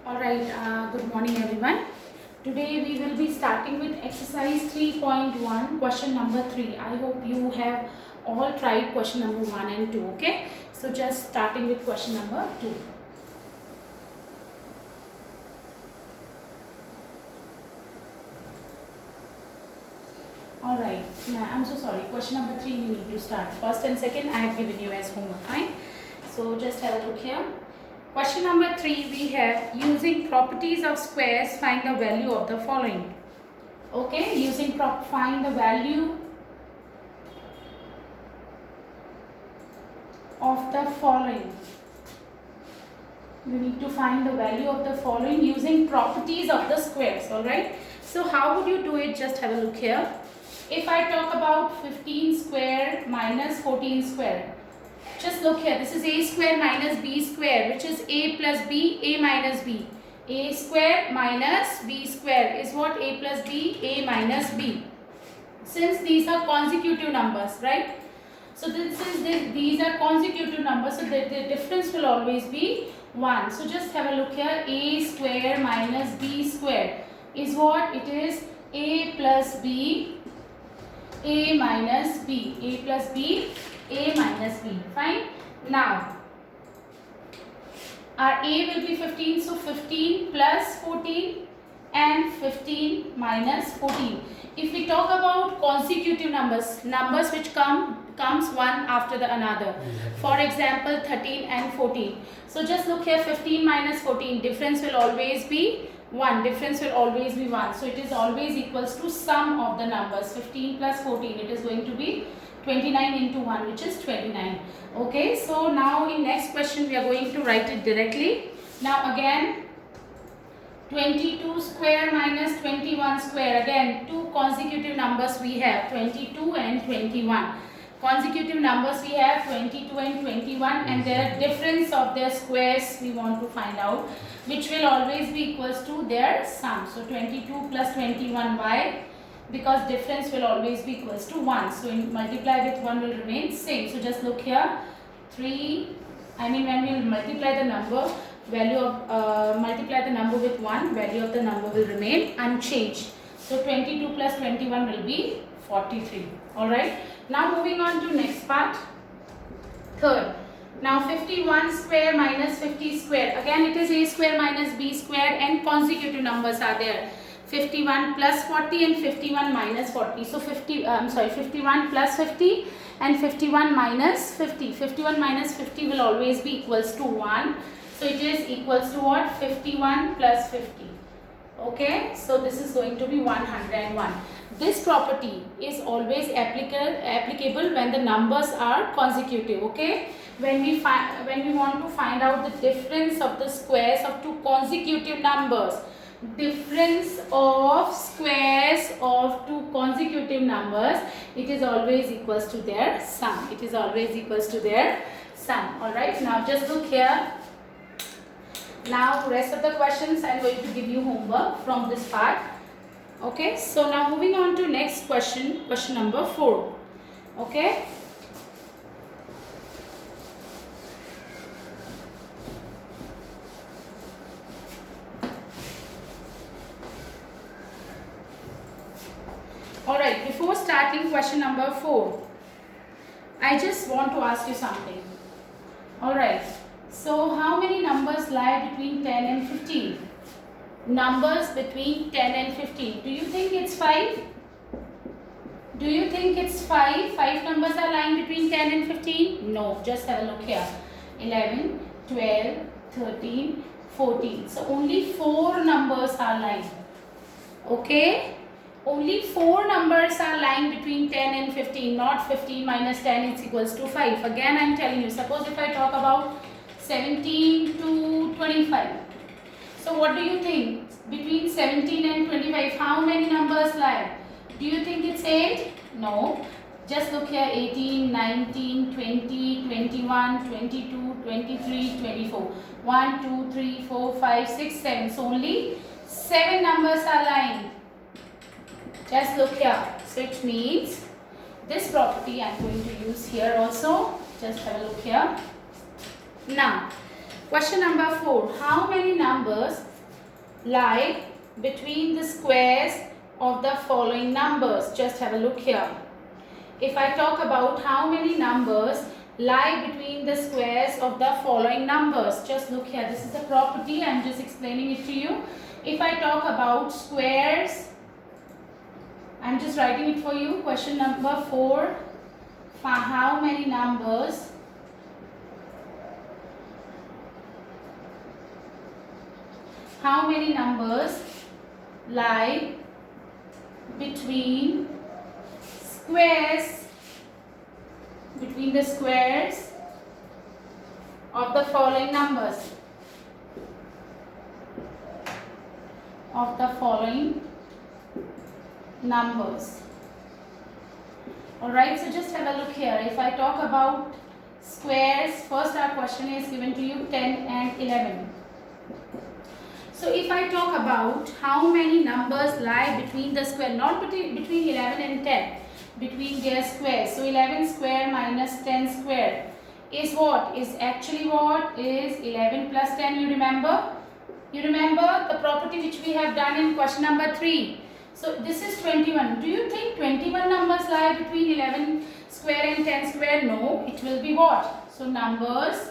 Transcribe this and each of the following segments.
Alright, good morning everyone. Today we will be starting with exercise 3.1, question number 3. I hope you have all tried question number 1 and 2, okay? So just starting with question number 2. Alright, I'm so sorry. Question number 3 you need to start. First and second I have given you as homework, fine? So just have a look here. Question number 3 we have using properties of squares find the value of the following. Okay, using find the value of the following. You need to find the value of the following using properties of the squares. Alright, so how would you do it? Just have a look here. If I talk about 15 square minus 14 square, just look here, this is a square minus b square, which is a plus b, a minus b. A square minus b square is what? A plus b, a minus b. Since these are consecutive numbers, right? So these are consecutive numbers, so the difference will always be 1. So just have a look here, a square minus b square is what? It is a plus b, a minus b, a plus b, a minus b. Fine. Now our a will be 15, so 15 plus 14 and 15 minus 14. If we talk about consecutive numbers, numbers which comes one after the another, for example 13 and 14. So just look here, 15 minus 14, difference will always be 1, difference will always be 1. So it is always equals to sum of the numbers. 15 plus 14, it is going to be 29 into 1, which is 29. Okay, so now in next question we are going to write it directly. Now again 22 square minus 21 square, again two consecutive numbers we have, 22 and 21. Consecutive numbers we have 22 and 21, and their difference of their squares we want to find out, which will always be equals to their sum. So 22 plus 21, why? Because difference will always be equals to 1. So in multiply with 1 will remain same. So just look here, 3, when we will multiply the number, value of multiply the number with 1, value of the number will remain unchanged. So 22 plus 21 will be 43. Alright. Now moving on to next part. Third. Now 51 square minus 50 square. Again it is a square minus b square, and consecutive numbers are there. 51 plus 40 and 51 minus 40. So 51 plus 50 and 51 minus 50. 51 minus 50 will always be equals to 1. So it is equals to what? 51 plus 50. Okay, so this is going to be 101. This property is always applicable when the numbers are consecutive. Okay, when we want to find out the difference of the squares of two consecutive numbers, difference of squares of two consecutive numbers, it is always equals to their sum. It is always equals to their sum. Alright, now just look here. Now rest of the questions I am going to give you homework from this part. Okay, so now moving on to next question, question number 4. Okay. Alright, before starting question number 4, I just want to ask you something. Alright, so how many numbers lie between 10 and 15? Numbers between 10 and 15. Do you think it's 5? Do you think it's 5? 5 numbers are lying between 10 and 15? No, just have a look here. 11, 12, 13, 14. So only 4 numbers are lying. Okay? Only 4 numbers are lying between 10 and 15, not 15 minus 10 is equals to 5. Again I am telling you, suppose if I talk about 17 to 25. So what do you think? Between 17 and 25, how many numbers lie? Do you think it's 8? No. Just look here, 18, 19, 20, 21, 22, 23, 24. 1, 2, 3, 4, 5, 6, 7. So only 7 numbers are lying. Just look here. So it means this property I am going to use here also. Just have a look here. Now, question number 4. How many numbers lie between the squares of the following numbers? Just have a look here. If I talk about how many numbers lie between the squares of the following numbers, just look here. This is a property, I am just explaining it to you. If I talk about squares, I am just writing it for you. Question number 4. How many numbers lie between the squares of the following numbers? Alright, so just have a look here. If I talk about squares, first our question is given to you 10 and 11. So if I talk about how many numbers lie between the square, not between 11 and 10, between their squares. So 11 square minus 10 square is what? Is actually what? Is 11 plus 10, you remember? You remember the property which we have done in question number 3. So this is 21. Do you think 21 numbers lie between 11 square and 10 square? No, it will be what? So numbers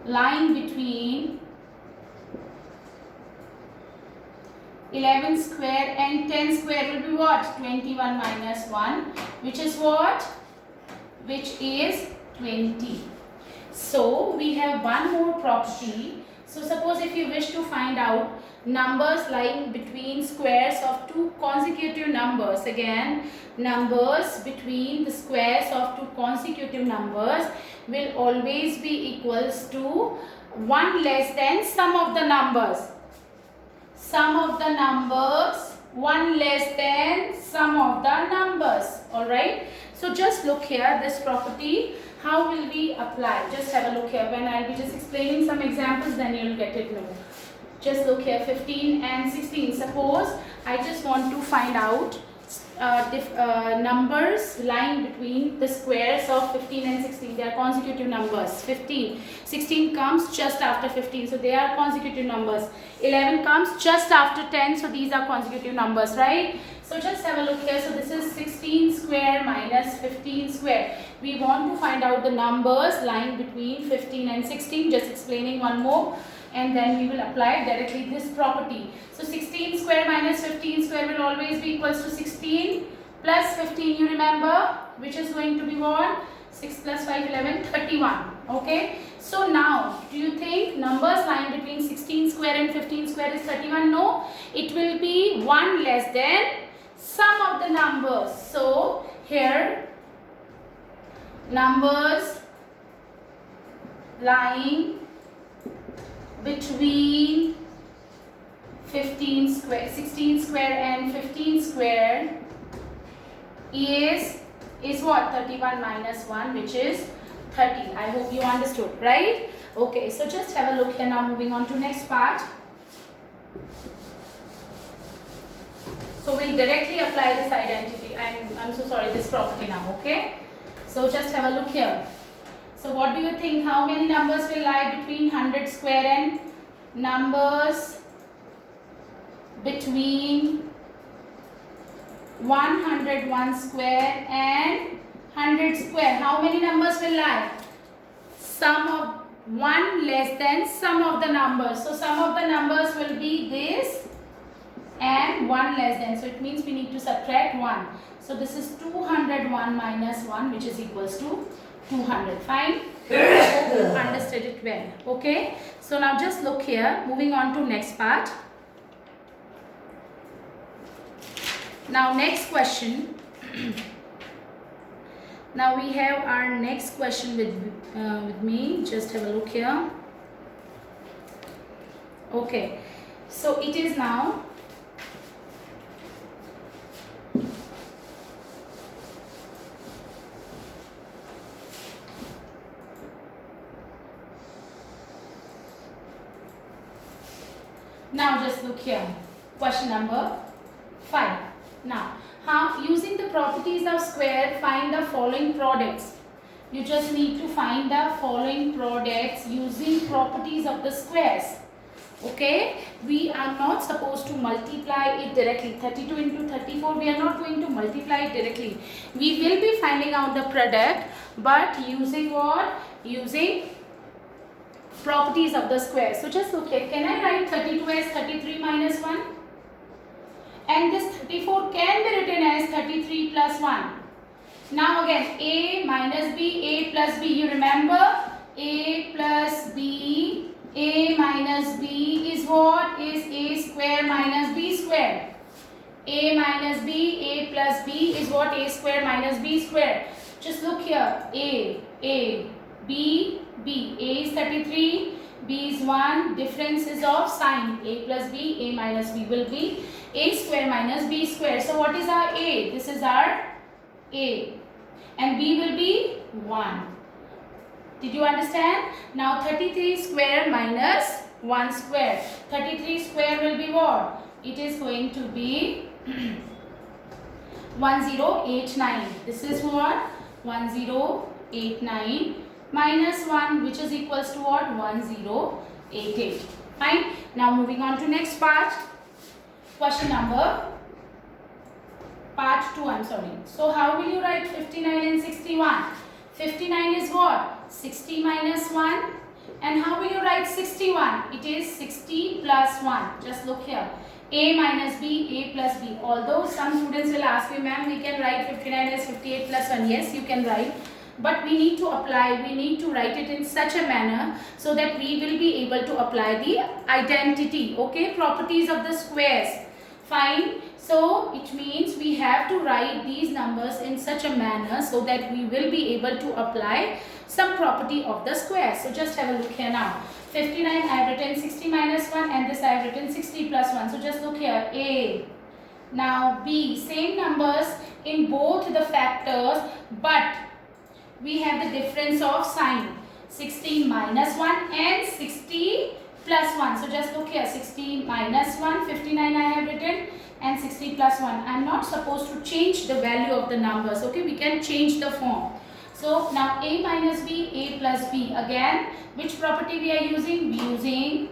lying between 11 square and 10 square will be what? 21 minus 1, which is what? Which is 20. So we have one more property. So suppose if you wish to find out numbers lying between squares of two consecutive numbers, again numbers between the squares of two consecutive numbers will always be equals to 1 less than sum of the numbers. Sum of the numbers 1 less than sum of the numbers. Alright. So just look here, this property, how will we apply? Just have a look here. When I will be just explaining some examples, then you will get it now. Just look here, 15 and 16. Suppose I just want to find out numbers lying between the squares of 15 and 16. They are consecutive numbers. 15, 16 comes just after 15, so they are consecutive numbers. 11 comes just after 10, so these are consecutive numbers, right? So just have a look here. So this is 16 square minus 15 square. We want to find out the numbers lying between 15 and 16. Just explaining one more, and then we will apply directly this property. So 16 square minus 15 square will always be equals to 16 plus 15, you remember, which is going to be what? 6 plus 5, 11, 31. Okay. So now, do you think numbers lying between 16 square and 15 square is 31? No. It will be 1 less than sum of the numbers. So here, numbers lying between 16 square and 15 square is what? 31 minus 1, which is 30. I hope you understood, right? Okay, so just have a look here. Now moving on to next part. So we'll directly apply this identity. I'm so sorry, this property now, okay? So just have a look here. So what do you think? How many numbers will lie between 100 square and numbers between 101 square and 100 square? How many numbers will lie? Sum of 1 less than sum of the numbers. So sum of the numbers will be this and 1 less than. So it means we need to subtract 1. So this is 201 minus 1, which is equals to 200. Fine. I hope you understood it well. Okay. So now just look here. Moving on to next part. Now next question. Now we have our next question with me. Just have a look here. Okay. So it is now. Now just look here. Question number 5. Now, using the properties of square, find the following products. You just need to find the following products using properties of the squares. Okay, we are not supposed to multiply it directly. 32 into 34, we are not going to multiply it directly. We will be finding out the product, but using what? Using properties of the square. So just look here. Can I write 32 as 33 minus 1? And this 34 can be written as 33 plus 1. Now again, a minus b, a plus b. You remember? A plus b, a minus b is what? Is a square minus b square. A minus b, a plus b is what? A square minus b square. Just look here. A, b, b. A is 33, b is 1. Difference is of sign. A plus b, a minus b will be a square minus b square. So what is our a? This is our a. And b will be 1. Did you understand? Now 33 square minus 1 square. 33 square will be what? It is going to be 1089. This is what? 1089 minus 1, which is equals to what? 1088. Fine. Now moving on to next part. Question number part 2, I'm sorry. So how will you write 59 and 61? 59 is what? 60 minus 1. And how will you write 61? It is 60 plus 1. Just look here. A minus B, A plus B. Although some students will ask you, ma'am, we can write 59 as 58 plus 1. Yes, you can write. But we need to apply, we need to write it in such a manner so that we will be able to apply the identity, okay, properties of the squares. Fine. So it means we have to write these numbers in such a manner so that we will be able to apply some property of the square. So just have a look here now. 59 I have written 60 minus 1 and this I have written 60 plus 1. So just look here. A. Now B. Same numbers in both the factors, but we have the difference of sign. 60 minus 1 and 60 plus 1. So just look here. 60 minus 1, 59 I have written, and 60 plus 1. I am not supposed to change the value of the numbers. Okay, we can change the form. So now A minus B, A plus B. Again, which property we are using? We are using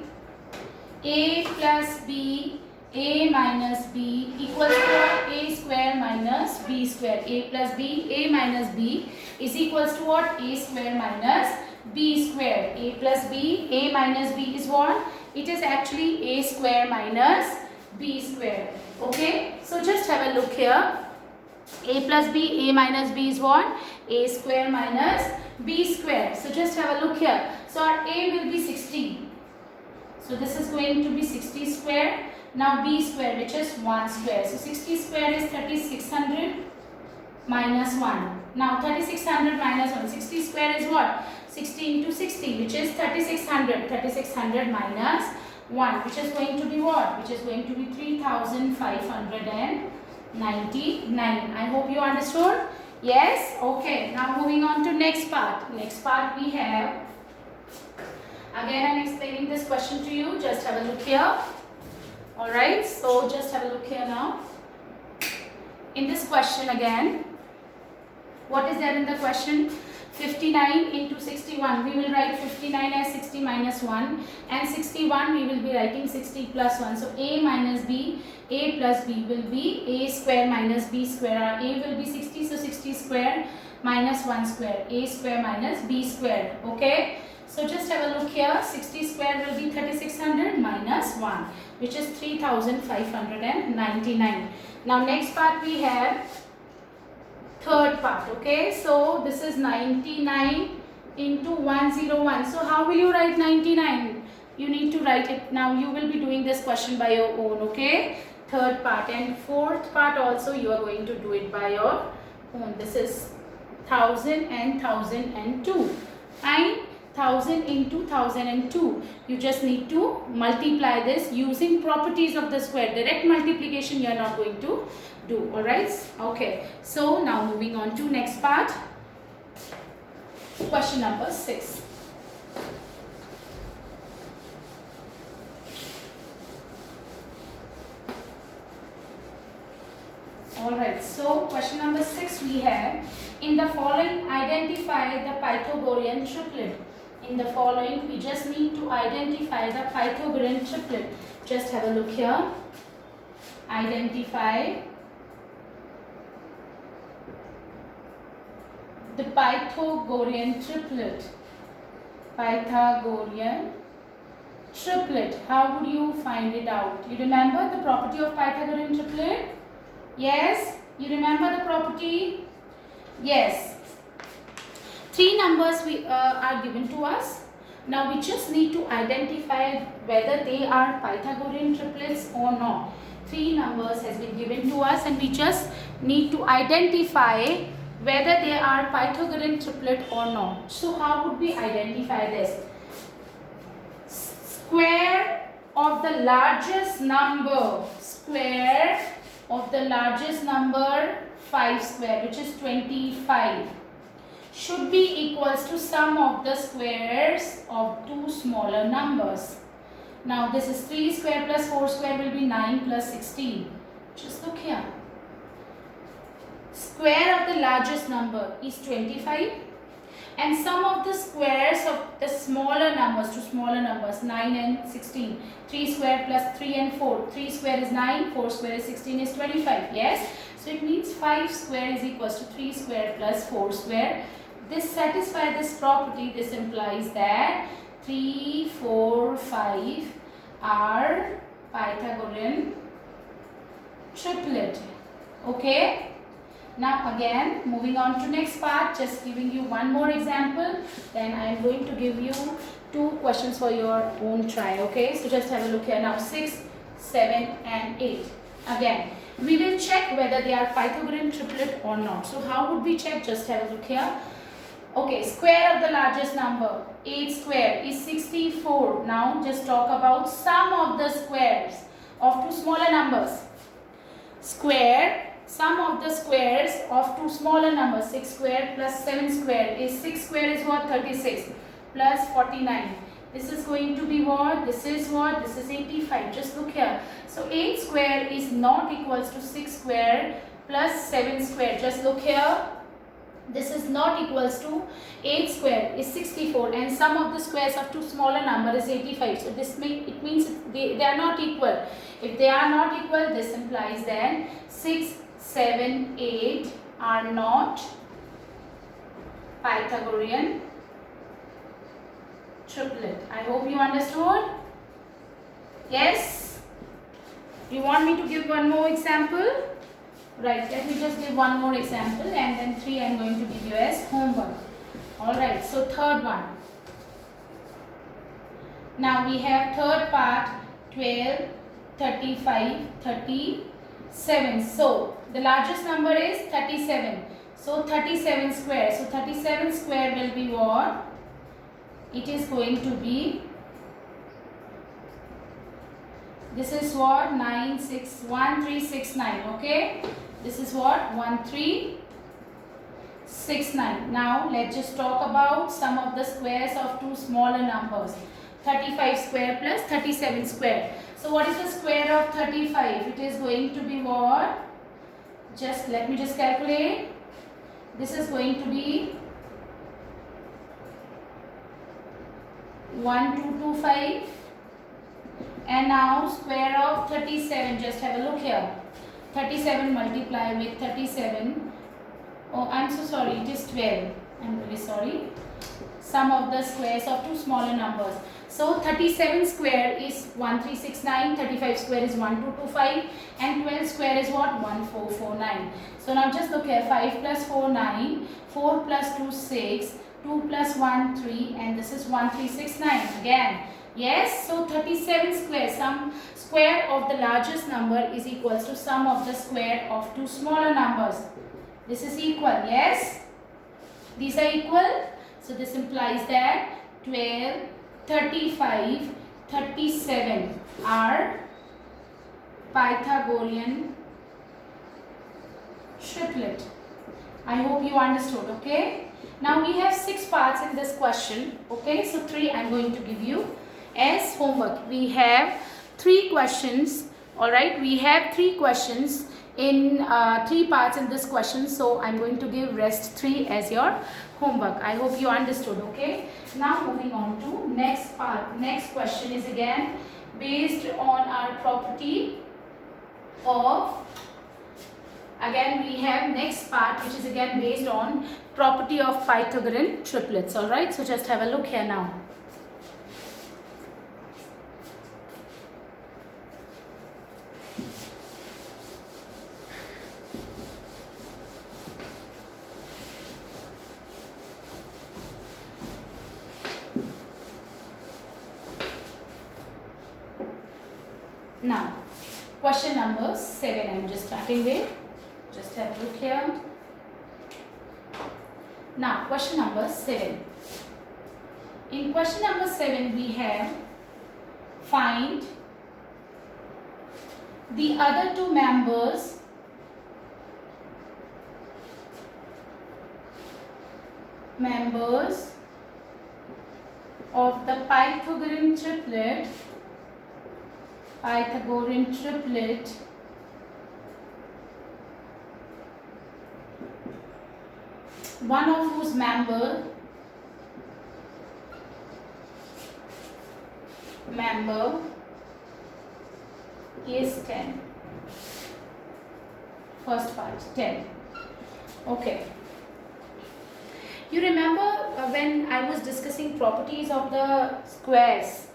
A plus B, A minus B equals to A square minus B square. A plus B, A minus B is equals to what? A square minus B square. A plus B, A minus B is what? It is actually A square minus B square. Okay, so just have a look here. A plus B, A minus B is what? A square minus B square. So just have a look here. So our A will be 60. So this is going to be 60 square. Now B square, which is 1 square. So 60 square is 3600 minus 1. Now 3600 minus 1. 60 square is what? 60 into 60, which is 3600. 3600 minus 1, which is going to be what? Which is going to be 3599. I hope you understood. Yes? Okay. Now moving on to next part. Next part we have, again I'm explaining this question to you. Just have a look here. Alright. So just have a look here now. In this question again, what is there in the question? 59 into 61. We will write 59 as 60 minus 1, and 61 we will be writing 60 plus 1. So A minus B, A plus B will be A square minus B square. Our A will be 60, so 60 square minus 1 square. A square minus B square. Okay. So just have a look here. 60 square will be 3600 minus 1, which is 3599. Now next part we have third part. Okay, so this is 99 into 101. So how will you write 99? You need to write it. Now you will be doing this question by your own. Okay, third part, and fourth part also you are going to do it by your own. This is 1000 and 1002. Fine. 1000 into 1002. You just need to multiply this using properties of the square. Direct multiplication you are not going to do. Alright. Okay. So now moving on to next part. Question number 6. Alright. So question number 6 we have In the following, identify the Pythagorean triplet. In the following, we just need to identify the Pythagorean triplet. Just have a look here. Identify the Pythagorean triplet. Pythagorean triplet. How would you find it out? You remember the property of Pythagorean triplet? Yes? You remember the property? Yes. Three numbers are given to us. Now we just need to identify whether they are Pythagorean triplets or not. Three numbers has been given to us and we just need to identify whether they are Pythagorean triplet or not. So how would we identify this? Square of the largest number. Square of the largest number 5 square, which is 25, should be equals to sum of the squares of two smaller numbers. Now this is 3 square plus 4 square will be 9 plus 16. Just look here. Square of the largest number is 25 and sum of the squares of the smaller numbers, two smaller numbers, 9 and 16. 3 square plus 3 and 4. 3 square is 9, 4 square is 16 is 25. Yes? So it means 5 square is equals to 3 square plus 4 square. This satisfies this property. This implies that 3, 4, 5 are Pythagorean triplet. Okay? Now again, moving on to next part, just giving you one more example. Then I am going to give you 2 questions for your own try. Okay? So just have a look here now. 6, 7 and 8. Again, we will check whether they are Pythagorean triplet or not. So how would we check? Just have a look here. Okay, square of the largest number, 8 square is 64. Now just talk about sum of the squares of two smaller numbers. Square, sum of the squares of two smaller numbers, 6 square plus 7 square is 6 square is what? 36 plus 49. This is going to be what? This is what? This is 85. Just look here. So 8 square is not equals to 6 square plus 7 square. Just look here. This is not equals to 8 square is 64 and sum of the squares of two smaller number is 85. So this it means they are not equal. If they are not equal, this implies that 6, 7, 8 are not Pythagorean triplet. I hope you understood. Yes? You want me to give one more example? Right, let me just give one more example and then 3 I am going to give you as homework. Alright, so third one. Now we have third part 12, 35, 37. So the largest number is 37. So 37 square. So 37 square will be what? It is going to be, this is what? 1369. Okay? This is what? 1369. Now let's just talk about sum of the squares of two smaller numbers. 35 square plus 37 square. So what is the square of 35? It is going to be what? Just let me just calculate. This is going to be 1225. And now square of 37. Just have a look here. 37 multiply with 37. Oh, I'm so sorry. It is 12. I'm really sorry. Sum of the squares of two smaller numbers. So 37 square is 1369, 35 square is 1225 and 12 square is what? 1449. So now just look here, 5 plus 4 9, 4 plus 2 6, 2 plus 1 3 and this is 1369 again. Yes, so 37 square, sum square of the largest number is equals to sum of the square of two smaller numbers. This is equal, yes? These are equal. So this implies that 12, 35, 37 are Pythagorean triplet. I hope you understood, okay? Now we have 6 parts in this question, okay? So 3 I am going to give you as homework. We have 3 questions, alright? We have 3 questions in 3 parts in this question, so I'm going to give rest 3 as your homework. I hope you understood. Okay, now moving on to next part. Next question is again based on our property of, again we have next part which is again based on property of Pythagorean triplets. All right, so just have a look here now. Now, question number 7 I am just starting with. Just have a look here. Now, question number 7. In question number 7, we have find the other two members of the Pythagorean triplet one of whose member is 10. First part 10. Okay. You remember when I was discussing properties of the squares?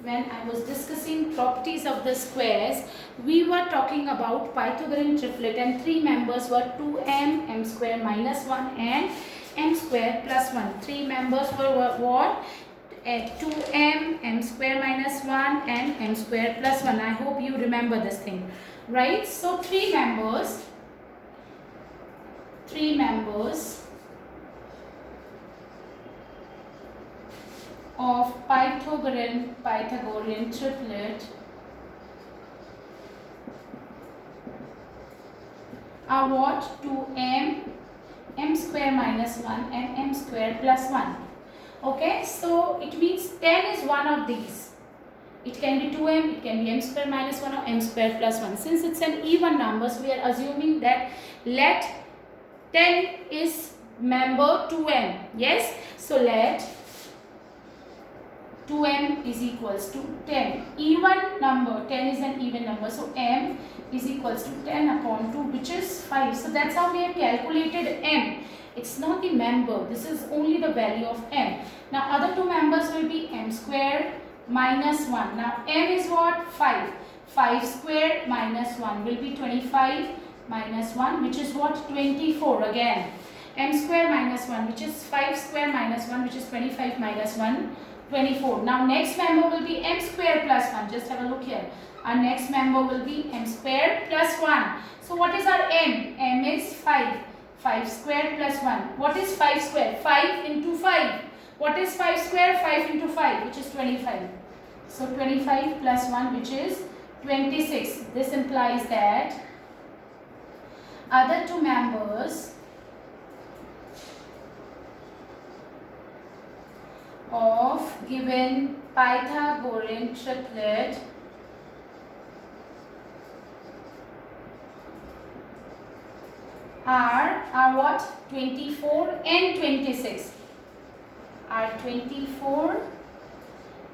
When I was discussing properties of the squares, we were talking about Pythagorean triplet and 3 members were 2m, m square minus 1 and m square plus 1. 3 members were what? 2m, m square minus 1 and m square plus 1. I hope you remember this thing, right? So 3 members of Pythagorean triplet are what? 2m, m square minus 1 and m square plus 1. Okay, so it means 10 is one of these. It can be 2m, it can be m square minus 1 or m square plus 1. Since it's an even number, so we are assuming that let 10 is member 2m. Yes, so let 2m is equals to 10. Even number, 10 is an even number. So m is equals to 10 upon 2, which is 5. So that's how we have calculated m. It's not the member. This is only the value of m. Now other two members will be m square minus 1. Now m is what? 5. 5 square minus 1 will be 25 minus 1, which is what? 24 again. M square minus 1, which is 5 square minus 1, which is 25 minus 1. 24. Now next member will be m square plus 1. Just have a look here. Our next member will be m square plus 1. So what is our m? M is 5. 5 square plus 1. What is 5 square? 5 into 5. What is 5 square? 5 into 5, which is 25. So 25 plus 1, which is 26. This implies that other two members of given Pythagorean triplet are what? 24 and 26. Are 24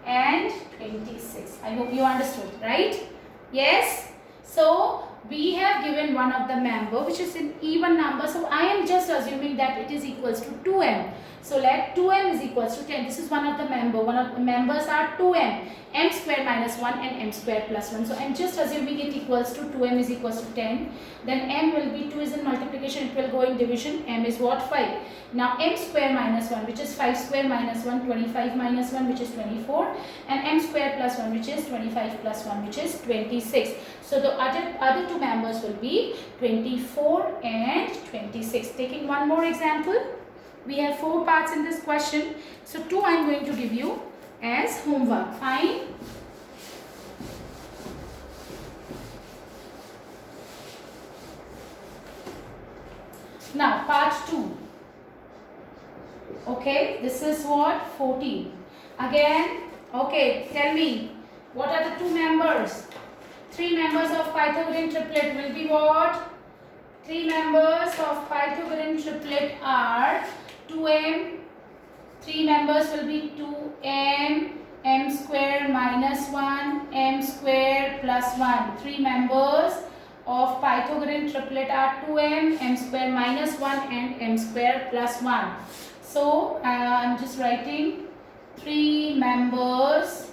and 26. I hope you understood, right? Yes. So we have given one of the member which is an even number. So I am just assuming that it is equals to 2m. So let 2m is equals to 10. This is one of the member. One of the members are 2m. M square minus 1 and m square plus 1. So I am just assuming it equals to 2m is equals to 10. Then m will be 2 is in multiplication. It will go in division. M is what? 5. Now m square minus 1, which is 5 square minus 1, 25 minus 1, which is 24. And m square plus 1, which is 25 plus 1, which is 26. So the other two members will be 24 and 26. Taking one more example. We have 4 parts in this question. So 2 I am going to give you as homework. Fine. Now part 2. Okay, this is what? 14. Again, okay, tell me, what are the two members? 3 members of Pythagorean triplet will be what? 3 members of Pythagorean triplet are 2m. 3 members will be 2m, m square minus 1, m square plus 1. 3 members of Pythagorean triplet are 2m, m square minus 1 and m square plus 1. So I am just writing 3 members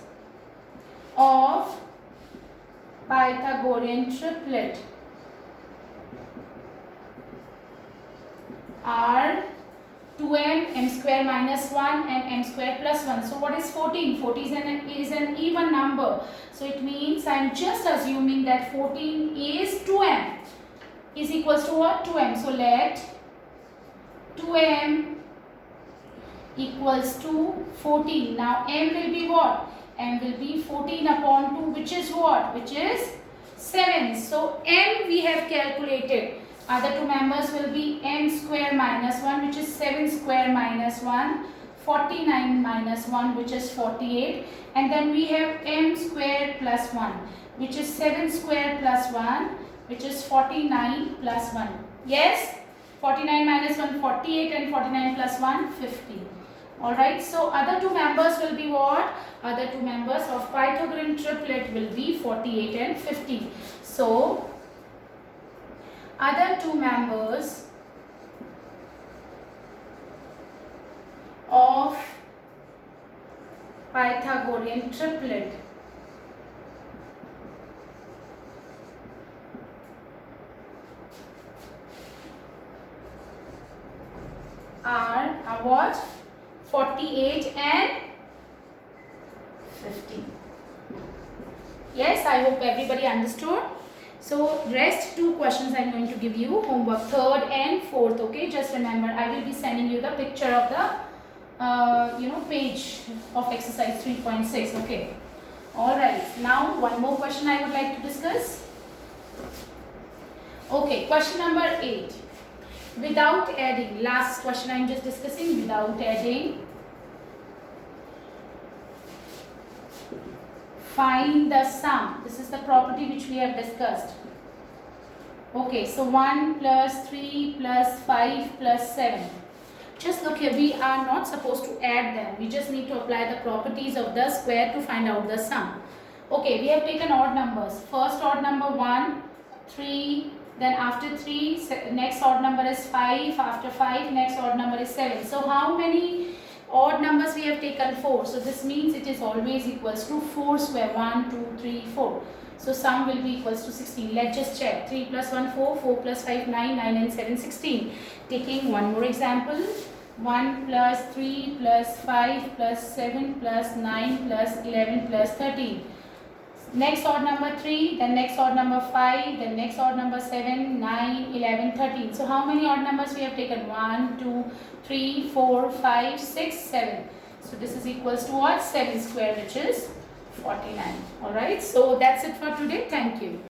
of Pythagorean triplet are 2m, m square minus 1 and m square plus 1. So what is 14? 14 is an even number. So it means I am just assuming that 14 is 2m is equals to what? 2m. So let 2m equals to 14. Now m will be what? M will be 14 upon 2, which is what? Which is 7. So m we have calculated. Other 2 members will be m square minus 1, which is 7 square minus 1, 49 minus 1, which is 48. And then we have m square plus 1, which is 7 square plus 1, which is 49 plus 1. Yes? 49 minus 1, 48, and 49 plus 1, 50. Alright, so other 2 members will be what? Other 2 members of Pythagorean triplet will be 48 and 50. So, other 2 members of Pythagorean triplet are what? 48 and 50. Yes, I hope everybody understood. So rest 2 questions I am going to give you, homework 3rd and 4th. Okay, just remember I will be sending you the picture of the page of exercise 3.6. Okay, alright, now one more question I would like to discuss. Okay, question number 8. Without adding, last question I am just discussing, without adding, find the sum. This is the property which we have discussed. Okay, so 1 plus 3 plus 5 plus 7. Just look here, we are not supposed to add them. We just need to apply the properties of the square to find out the sum. Okay, we have taken odd numbers. First odd number 1, 3, then after 3, next odd number is 5, after 5, next odd number is 7. So how many odd numbers we have taken? 4. So this means it is always equals to 4 square. 1, 2, 3, 4. So sum will be equals to 16. Let's just check. 3 plus 1, 4, 4 plus 5, 9, 9 and 7, 16. Taking one more example. 1 plus 3 plus 5 plus 7 plus 9 plus 11 plus 13. Next odd number 3, then next odd number 5, then next odd number 7, 9, 11, 13. So how many odd numbers we have taken? 1, 2, 3, 4, 5, 6, 7. So this is equals to what? 7 square, which is 49. Alright, so that's it for today. Thank you.